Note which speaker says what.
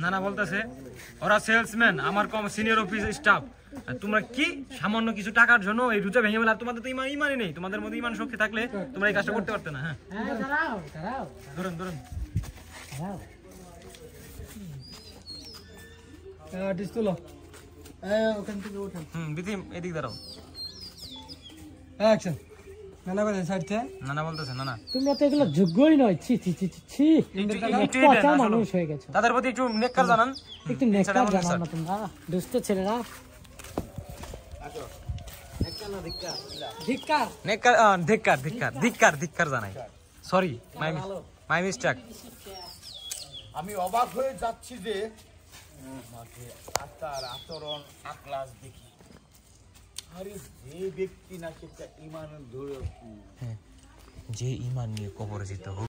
Speaker 1: নানা বলতেছে ওরা সেলসম্যান, আমার কম সিনিয়র অফিস স্টাফ, তোমরা কি সামান্য কিছু টাকার জন্য এই রুচা ভেঙে ফেলা? তোমাদের তো ইমানই নেই। তোমাদের মধ্যে ইমান শক্তি থাকলে তোমরা এই কাজটা করতে পারতে না। হ্যাঁ, ধরুন ধরুন এদিক দাঁড়াও। নানা বলতেছে নানা
Speaker 2: তোমরা তো এগুলো যোগ্যই নয়। ছি ছি ছি ছি, পচা মানুষ হয়ে গেছো।
Speaker 1: তাদের প্রতি একটু নেককার জানান,
Speaker 2: একটু নেককার জানান না তোমরা, দুষ্ট ছেলেরা। ধিক্কার
Speaker 1: জানাই। Sorry, my mistake.
Speaker 3: আমি অবাক হয়ে যাচ্ছি যে মাঠে আচার আচরণ আখলাস দেখি, আরে যে ব্যক্তি নাকি একটা ইমান ধরে,
Speaker 1: যে ইমান নিয়ে কবরে যেতে